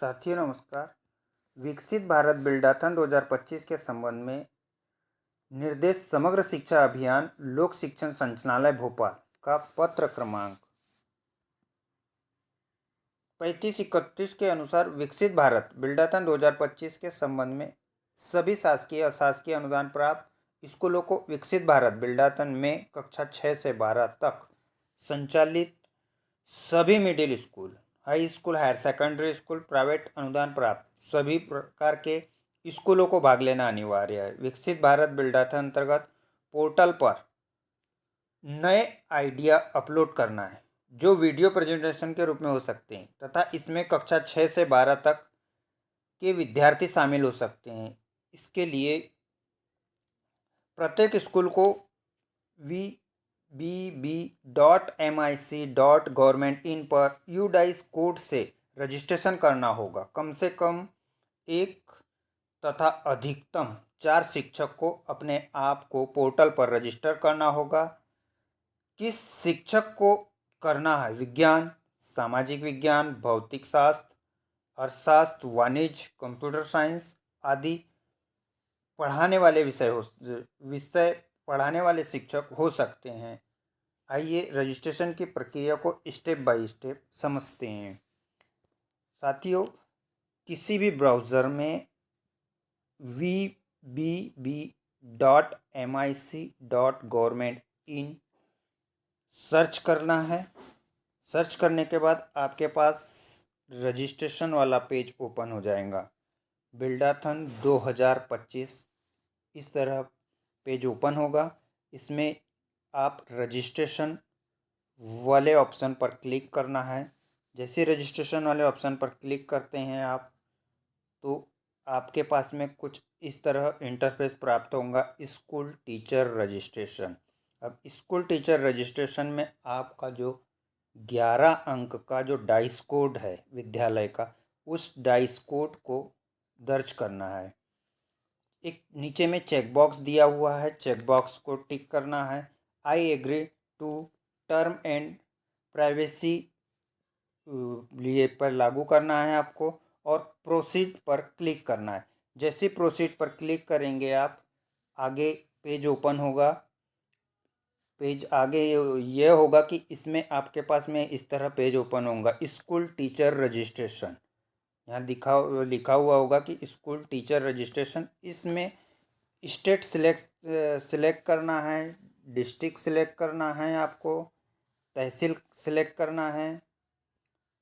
साथियों नमस्कार। विकसित भारत बिल्डाथन 2025 के संबंध में निर्देश समग्र शिक्षा अभियान लोक शिक्षण संचालनालय भोपाल का पत्र क्रमांक 3531 के अनुसार विकसित भारत बिल्डाथन 2025 के संबंध में सभी शासकीय अशासकीय अनुदान प्राप्त स्कूलों को विकसित भारत बिल्डाथन में कक्षा 6 से 12 तक संचालित सभी middle school, high school, higher secondary school, private अनुदान प्राप्त सभी प्रकार के स्कूलों को भाग लेना अनिवार्य है। विकसित भारत बिल्डाथन अंतर्गत पोर्टल पर नए आइडिया अपलोड करना है जो वीडियो प्रेजेंटेशन के रूप में हो सकते हैं तथा इसमें कक्षा 6 से 12 तक के विद्यार्थी शामिल हो सकते हैं। इसके लिए प्रत्येक स्कूल को vbb.mic.government.in पर UDICE कोड से रजिस्ट्रेशन करना होगा। कम से कम एक तथा अधिकतम 4 शिक्षक को अपने आप को पोर्टल पर रजिस्टर करना होगा। किस शिक्षक को करना है? विज्ञान, सामाजिक विज्ञान, भौतिक शास्त्र, अर्थशास्त्र, वाणिज्य, कंप्यूटर साइंस आदि पढ़ाने वाले विषय पढ़ाने वाले शिक्षक हो सकते हैं। आइए रजिस्ट्रेशन की प्रक्रिया को स्टेप बाय स्टेप समझते हैं। साथियों, किसी भी ब्राउज़र में vbb.mic.government.in सर्च करना है। सर्च करने के बाद आपके पास रजिस्ट्रेशन वाला पेज ओपन हो जाएगा। बिल्डाथन 2025 इस तरह पेज ओपन होगा। इसमें आप रजिस्ट्रेशन वाले ऑप्शन पर क्लिक करना है। जैसे रजिस्ट्रेशन वाले ऑप्शन पर क्लिक करते हैं आप, तो आपके पास में कुछ इस तरह इंटरफेस प्राप्त होगा, स्कूल टीचर रजिस्ट्रेशन। अब स्कूल टीचर रजिस्ट्रेशन में आपका जो 11 अंक का जो डाइस कोड है विद्यालय का, उस डाइस कोड को दर्ज करना है। एक नीचे में चेक बॉक्स दिया हुआ है, चेक बॉक्स को टिक करना है। I agree to term and privacy लिए पर लागू करना है आपको और प्रोसीड पर क्लिक करना है। जैसे प्रोसीड पर क्लिक करेंगे आप, आगे पेज ओपन होगा। पेज आगे ये होगा कि इसमें आपके पास में इस तरह पेज ओपन होगा, स्कूल टीचर रजिस्ट्रेशन। यहाँ लिखा हुआ होगा कि स्कूल टीचर रजिस्ट्रेशन। इसमें स्टेट सिलेक्ट करना है, डिस्ट्रिक्ट सिलेक्ट करना है, आपको तहसील सिलेक्ट करना है।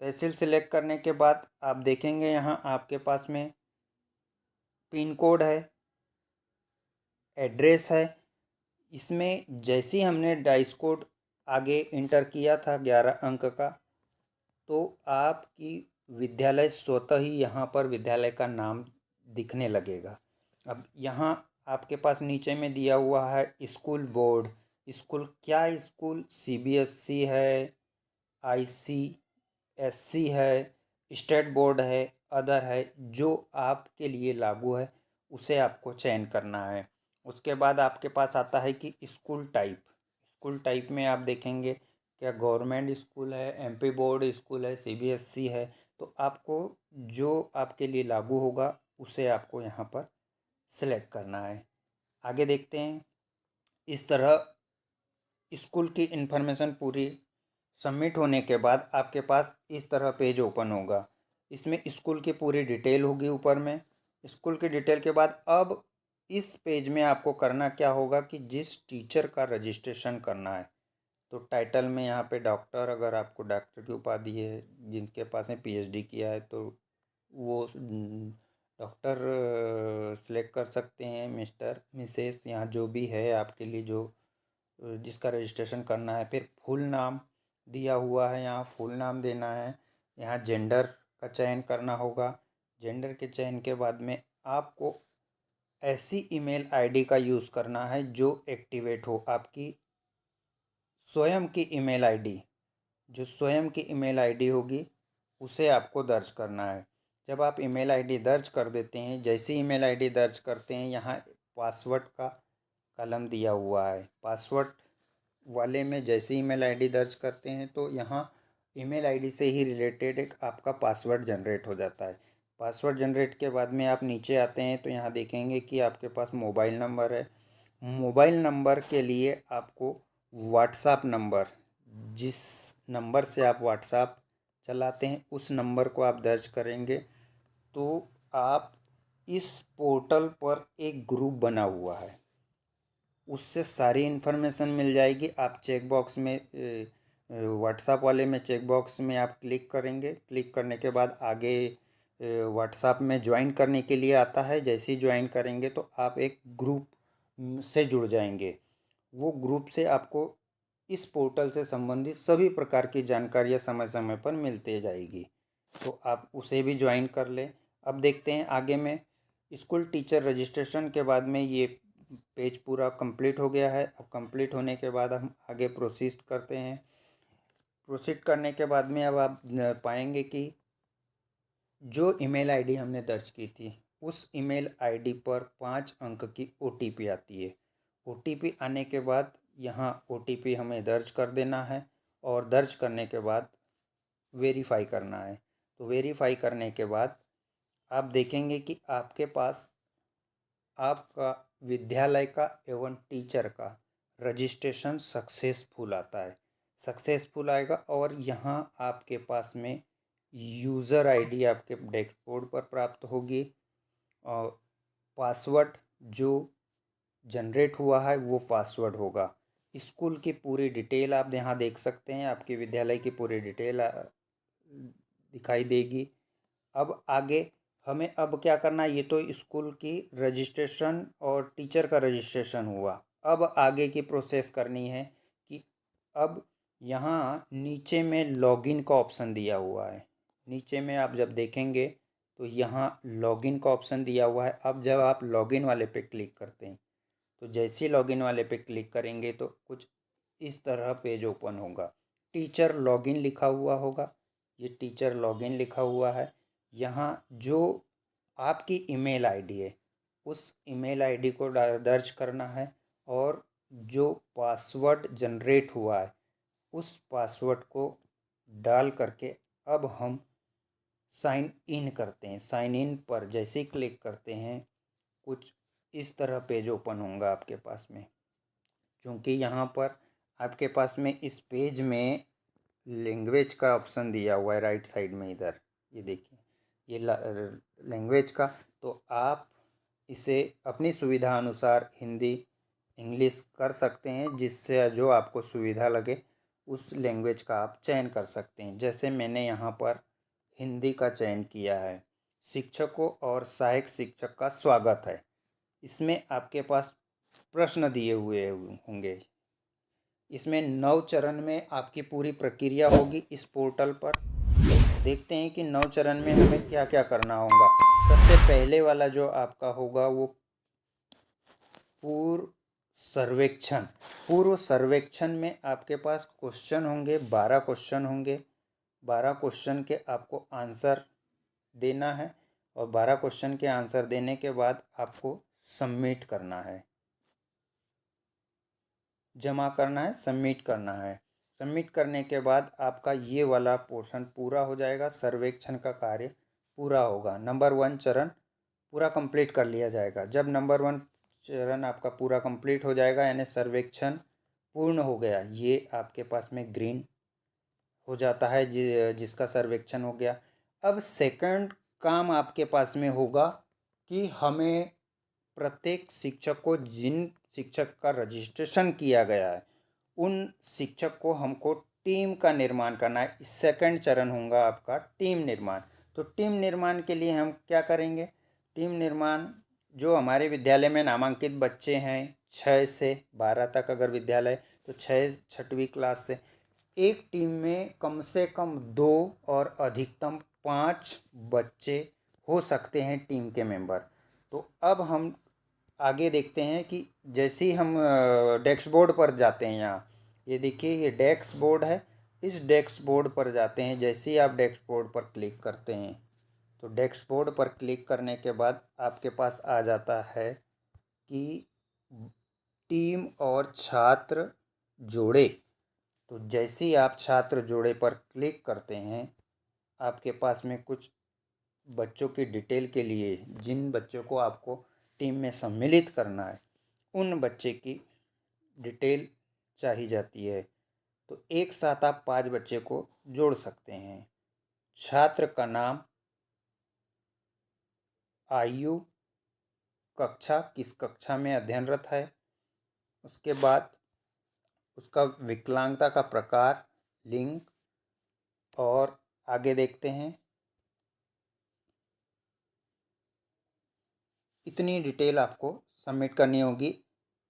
तहसील सिलेक्ट करने के बाद आप देखेंगे यहाँ आपके पास में पिन कोड है, एड्रेस है। इसमें जैसे ही हमने डाइस कोड आगे इंटर किया था 11 अंक का, तो आपकी विद्यालय स्वतः ही यहाँ पर विद्यालय का नाम दिखने लगेगा। अब यहाँ आपके पास नीचे में दिया हुआ है स्कूल बोर्ड। स्कूल क्या? स्कूल CBSE है, ICSC है, स्टेट बोर्ड है, अदर है। जो आपके लिए लागू है उसे आपको चयन करना है। उसके बाद आपके पास आता है कि स्कूल टाइप। स्कूल टाइप में आप देखेंगे क्या गवर्नमेंट स्कूल है, MP बोर्ड स्कूल है, CBSE है। तो आपको जो आपके लिए लागू होगा उसे आपको यहाँ पर सिलेक्ट करना है। आगे देखते हैं। इस तरह स्कूल की इन्फॉर्मेशन पूरी सबमिट होने के बाद आपके पास इस तरह पेज ओपन होगा। इसमें स्कूल की पूरी डिटेल होगी ऊपर में। स्कूल की डिटेल के बाद अब इस पेज में आपको करना क्या होगा कि जिस टीचर का रजिस्ट्रेशन करना है, तो टाइटल में यहाँ पे डॉक्टर, अगर आपको डॉक्टर की उपाधि है, जिनके पास में PhD किया है तो वो डॉक्टर सिलेक्ट कर सकते हैं। मिस्टर, मिसेस, यहाँ जो भी है आपके लिए जो जिसका रजिस्ट्रेशन करना है। फिर फुल नाम दिया हुआ है, यहाँ फुल नाम देना है। यहाँ जेंडर का चयन करना होगा। जेंडर के चयन के बाद में आपको ऐसी ईमेल ID का यूज़ करना है जो एक्टिवेट हो। आपकी स्वयं की ईमेल ID, जो स्वयं की ईमेल ID होगी उसे आपको दर्ज करना है। जब आप ईमेल ID दर्ज कर देते हैं, जैसी ईमेल ID दर्ज करते हैं, यहाँ पासवर्ड का कॉलम दिया हुआ है। पासवर्ड वाले में जैसे ईमेल ID दर्ज करते हैं तो यहाँ ईमेल आईडी से ही रिलेटेड एक आपका पासवर्ड जनरेट हो जाता है। पासवर्ड जनरेट के बाद में आप नीचे आते हैं तो यहाँ देखेंगे कि आपके पास मोबाइल नंबर है। मोबाइल नंबर के लिए आपको व्हाट्सएप नंबर, जिस नंबर से आप व्हाट्सएप चलाते हैं उस नंबर को आप दर्ज करेंगे तो आप इस पोर्टल पर एक ग्रुप बना हुआ है, उससे सारी इन्फॉर्मेशन मिल जाएगी। आप चेक बॉक्स में व्हाट्सएप वाले में चेक बॉक्स में आप क्लिक करेंगे। क्लिक करने के बाद आगे व्हाट्सएप में ज्वाइन करने के लिए आता है। जैसे ही ज्वाइन करेंगे तो आप एक ग्रुप से जुड़ जाएंगे। वो ग्रुप से आपको इस पोर्टल से संबंधित सभी प्रकार की जानकारियाँ समय समय पर मिलते जाएगी, तो आप उसे भी ज्वाइन कर लें। अब देखते हैं आगे में। स्कूल टीचर रजिस्ट्रेशन के बाद में ये पेज पूरा कंप्लीट हो गया है। अब कंप्लीट होने के बाद हम आगे प्रोसीड करते हैं। प्रोसीड करने के बाद में अब आप पाएंगे कि जो ईमेल आईडी हमने दर्ज की थी उस ईमेल आईडी पर 5 अंक की ओटीपी आती है। ओटीपी आने के बाद यहाँ ओटीपी हमें दर्ज कर देना है और दर्ज करने के बाद वेरीफाई करना है। तो वेरीफाई करने के बाद आप देखेंगे कि आपके पास आपका विद्यालय का एवं टीचर का रजिस्ट्रेशन सक्सेसफुल आता है। सक्सेसफुल आएगा और यहाँ आपके पास में यूज़र आईडी आपके डैशबोर्ड पर प्राप्त होगी और पासवर्ड जो जनरेट हुआ है वो पासवर्ड होगा। स्कूल की पूरी डिटेल आप यहाँ देख सकते हैं। आपके विद्यालय की पूरी डिटेल दिखाई देगी। अब आगे हमें अब क्या करना है, ये तो स्कूल की रजिस्ट्रेशन और टीचर का रजिस्ट्रेशन हुआ। अब आगे की प्रोसेस करनी है कि अब यहाँ नीचे में लॉगिन का ऑप्शन दिया हुआ है। नीचे में आप जब देखेंगे तो यहाँ लॉगिन का ऑप्शन दिया हुआ है। अब जब आप लॉगिन वाले पे क्लिक करते हैं तो जैसे ही लॉगिन वाले पे क्लिक करेंगे तो कुछ इस तरह पेज ओपन होगा। टीचर लॉगिन लिखा हुआ होगा। ये टीचर लॉगिन लिखा हुआ है। यहाँ जो आपकी ईमेल आईडी है उस ईमेल आईडी को दर्ज करना है और जो पासवर्ड जनरेट हुआ है उस पासवर्ड को डाल करके अब हम साइन इन करते हैं। साइन इन पर जैसे ही क्लिक करते हैं कुछ इस तरह पेज ओपन होगा आपके पास में। क्योंकि यहाँ पर आपके पास में इस पेज में लैंग्वेज का ऑप्शन दिया हुआ है राइट साइड में, इधर ये देखिए ये लैंग्वेज का, तो आप इसे अपनी सुविधा अनुसार हिंदी इंग्लिश कर सकते हैं, जिससे जो आपको सुविधा लगे उस लैंग्वेज का आप चयन कर सकते हैं। जैसे मैंने यहाँ पर हिंदी का चयन किया है। शिक्षकों और सहायक शिक्षक का स्वागत है। इसमें आपके पास प्रश्न दिए हुए होंगे। इसमें 9 चरण में आपकी पूरी प्रक्रिया होगी इस पोर्टल पर। देखते हैं कि 9 चरण में हमें क्या क्या करना होगा। सबसे पहले वाला जो आपका होगा वो पूर्व सर्वेक्षण। पूर्व सर्वेक्षण में आपके पास क्वेश्चन होंगे, 12 क्वेश्चन होंगे। 12 क्वेश्चन के आपको आंसर देना है और 12 क्वेश्चन के आंसर देने के बाद आपको सबमिट करना है, जमा करना है, सबमिट करना है। सबमिट करने के बाद आपका ये वाला पोर्शन पूरा हो जाएगा। सर्वेक्षण का कार्य पूरा होगा। नंबर 1 चरण पूरा कंप्लीट कर लिया जाएगा। जब नंबर 1 चरण आपका पूरा कंप्लीट हो जाएगा यानी सर्वेक्षण पूर्ण हो गया, ये आपके पास में ग्रीन हो जाता है जिसका सर्वेक्षण हो गया। अब सेकंड काम आपके पास में होगा कि हमें प्रत्येक शिक्षक को, जिन शिक्षक का रजिस्ट्रेशन किया गया है उन शिक्षक को हमको टीम का निर्माण करना है। सेकंड चरण होगा आपका टीम निर्माण। तो टीम निर्माण के लिए हम क्या करेंगे, टीम निर्माण जो हमारे विद्यालय में नामांकित बच्चे हैं 6 से 12 तक अगर विद्यालय तो 6वीं क्लास से एक टीम में कम से कम 2 और अधिकतम 5 बच्चे हो सकते हैं टीम के मेंबर। तो अब हम आगे देखते हैं कि जैसे ही हम डैशबोर्ड पर जाते हैं, यहाँ ये देखिए ये डैशबोर्ड है। इस डैशबोर्ड पर जाते हैं। जैसे ही आप डैशबोर्ड पर क्लिक करते हैं तो डैशबोर्ड पर क्लिक करने के बाद आपके पास आ जाता है कि टीम और छात्र जोड़े। तो जैसे ही आप छात्र जोड़े पर क्लिक करते हैं, आपके पास में कुछ बच्चों की डिटेल के लिए, जिन बच्चों को आपको टीम में सम्मिलित करना है, उन बच्चे की डिटेल चाहिए जाती है। तो एक साथ आप 5 बच्चे को जोड़ सकते हैं। छात्र का नाम, आयु, कक्षा, किस कक्षा में अध्ययनरत है, उसके बाद उसका विकलांगता का प्रकार, लिंग, और आगे देखते हैं। इतनी डिटेल आपको सबमिट करनी होगी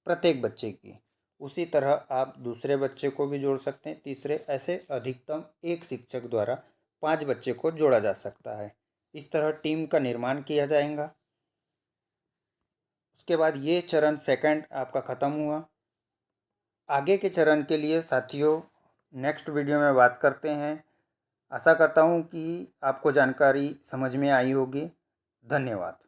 प्रत्येक बच्चे की। उसी तरह आप दूसरे बच्चे को भी जोड़ सकते हैं, तीसरे, ऐसे अधिकतम एक शिक्षक द्वारा 5 बच्चे को जोड़ा जा सकता है। इस तरह टीम का निर्माण किया जाएगा। उसके बाद ये चरण सेकंड आपका ख़त्म हुआ। आगे के चरण के लिए साथियों नेक्स्ट वीडियो में बात करते हैं। आशा करता हूँ कि आपको जानकारी समझ में आई होगी। धन्यवाद।